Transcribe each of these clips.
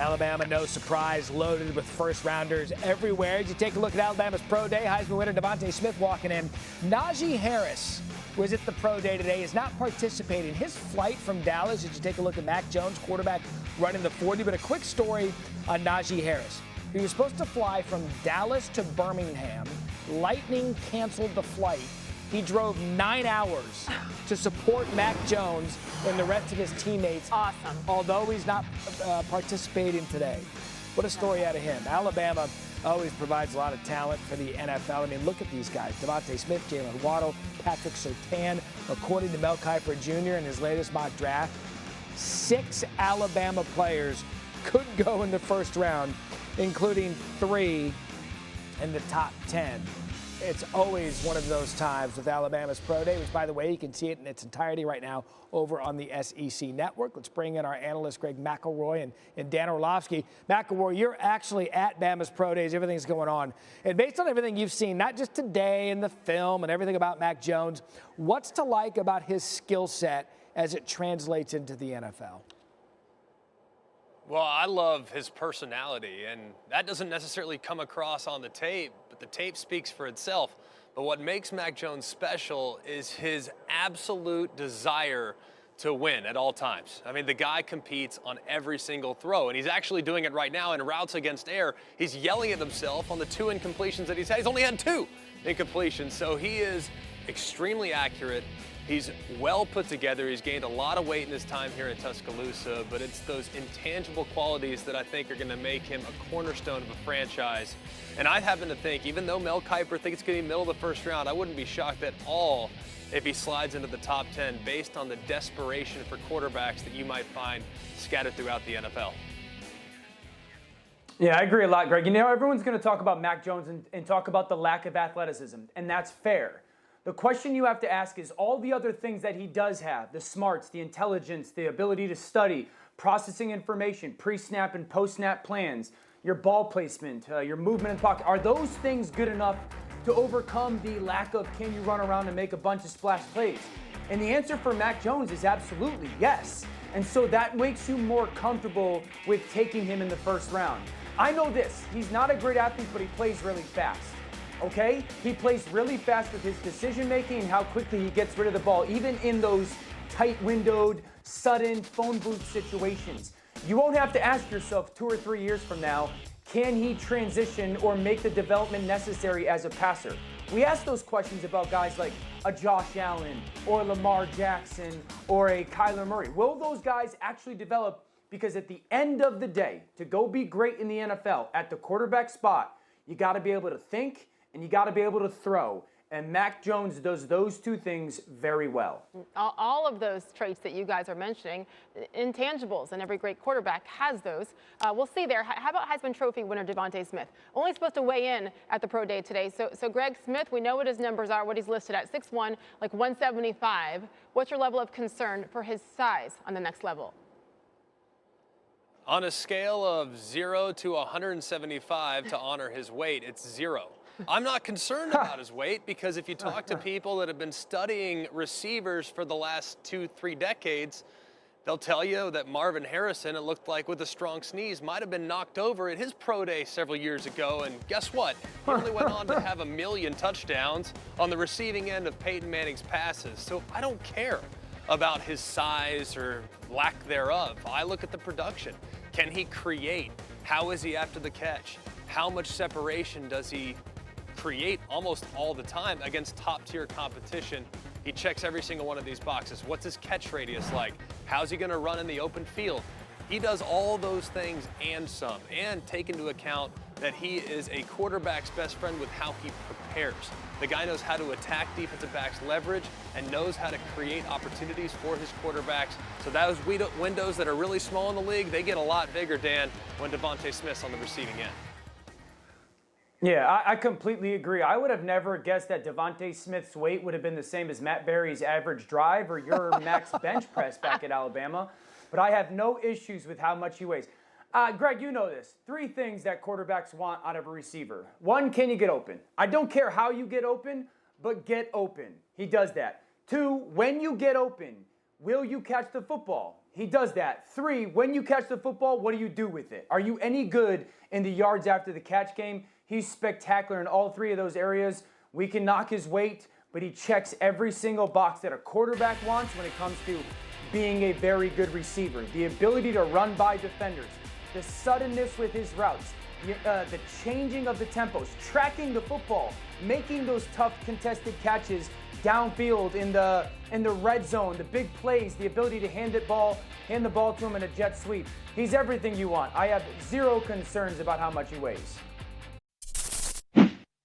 Alabama, no surprise, loaded with first-rounders everywhere. As you take a look at Alabama's pro day, Heisman winner Devonta Smith walking in. Najee Harris was at the pro day today, is not participating. His flight from Dallas, as you take a look at Mac Jones, quarterback, running the 40. But a quick story on Najee Harris. He was supposed to fly from Dallas to Birmingham. Lightning canceled the flight. He drove 9 hours to support Mac Jones and the rest of his teammates. Awesome. Although he's not participating today. What a story out of him. Alabama always provides a lot of talent for the NFL. I mean, look at these guys. Devonta Smith, Jalen Waddle, Patrick Surtain. According to Mel Kiper Jr. in his latest mock draft, 6 Alabama players could go in the first round, including 3 in the top 10. It's always one of those times with Alabama's Pro Day, which, by the way, you can see it in its entirety right now over on the SEC Network. Let's bring in our analysts, McElroy and Dan Orlovsky. McElroy, you're actually at Bama's Pro Days. Everything's going on. And based on everything you've seen, not just today in the film and everything about Mac Jones, what's to like about his skill set as it translates into the NFL? Well, I love his personality, and that doesn't necessarily come across on the tape, but the tape speaks for itself. But what makes Mac Jones special is his absolute desire to win at all times. I mean, the guy competes on every single throw, and he's actually doing it right now in routes against air. He's yelling at himself on the 2 incompletions that he's had. He's only had 2 incompletions, so he is extremely accurate. He's well put together. He's gained a lot of weight in his time here in Tuscaloosa, but it's those intangible qualities that I think are going to make him a cornerstone of a franchise. And I happen to think, even though Mel Kiper thinks it's going to be middle of the first round, I wouldn't be shocked at all if he slides into the top 10 based on the desperation for quarterbacks that you might find scattered throughout the NFL. Yeah, I agree a lot, Greg. You know, everyone's going to talk about Mac Jones and talk about the lack of athleticism, and that's fair. The question you have to ask is all the other things that he does have, the smarts, the intelligence, the ability to study, processing information, pre-snap and post-snap plans, your ball placement, your movement in the pocket, are those things good enough to overcome the lack of can you run around and make a bunch of splash plays? And the answer for Mac Jones is absolutely yes. And so that makes you more comfortable with taking him in the first round. I know this, he's not a great athlete, but he plays really fast. Okay? He plays really fast with his decision-making and how quickly he gets rid of the ball, even in those tight-windowed, sudden phone booth situations. You won't have to ask yourself 2 or 3 years from now, can he transition or make the development necessary as a passer? We ask those questions about guys like a Josh Allen or Lamar Jackson or a Kyler Murray. Will those guys actually develop? Because at the end of the day, to go be great in the NFL at the quarterback spot, you got to be able to think and you got to be able to throw. And Mac Jones does those 2 things very well. All of those traits that you guys are mentioning, intangibles, and every great quarterback has those. We'll see there. How about Heisman Trophy winner Devonta Smith? Only supposed to weigh in at the pro day today. So Greg Smith, we know what his numbers are, what he's listed at, 6'1", like 175. What's your level of concern for his size on the next level? On a scale of 0 to 175 to honor his weight, it's 0. I'm not concerned about his weight because if you talk to people that have been studying receivers for the last 2-3 decades, they'll tell you that Marvin Harrison, it looked like with a strong sneeze, might have been knocked over at his pro day several years ago. And guess what? He only went on to have 1 million touchdowns on the receiving end of Peyton Manning's passes. So I don't care about his size or lack thereof. I look at the production. Can he create? How is he after the catch? How much separation does he create almost all the time against top-tier competition? He checks every single one of these boxes. What's his catch radius like? How's he going to run in the open field? He does all those things and some, and take into account that he is a quarterback's best friend with how he prepares. The guy knows how to attack defensive backs' leverage and knows how to create opportunities for his quarterbacks. So those windows that are really small in the league, they get a lot bigger, Dan, when Devonta Smith's on the receiving end. Yeah, I completely agree. I would have never guessed that Devonta Smith's weight would have been the same as Matt Berry's average drive or your max bench press back at Alabama. But I have no issues with how much he weighs. Greg, you know this. 3 things that quarterbacks want out of a receiver. 1, can you get open? I don't care how you get open, but get open. He does that. 2, when you get open, will you catch the football? He does that. 3, when you catch the football, what do you do with it? Are you any good in the yards after the catch game? He's spectacular in all 3 of those areas. We can knock his weight, but he checks every single box that a quarterback wants when it comes to being a very good receiver. The ability to run by defenders, the suddenness with his routes, the changing of the tempos, tracking the football, making those tough contested catches downfield in the red zone, the big plays, the ability to hand the ball to him in a jet sweep. He's everything you want. I have 0 concerns about how much he weighs.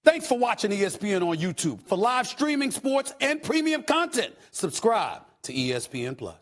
Thanks for watching ESPN on YouTube. For live streaming, sports, and premium content, subscribe to ESPN+.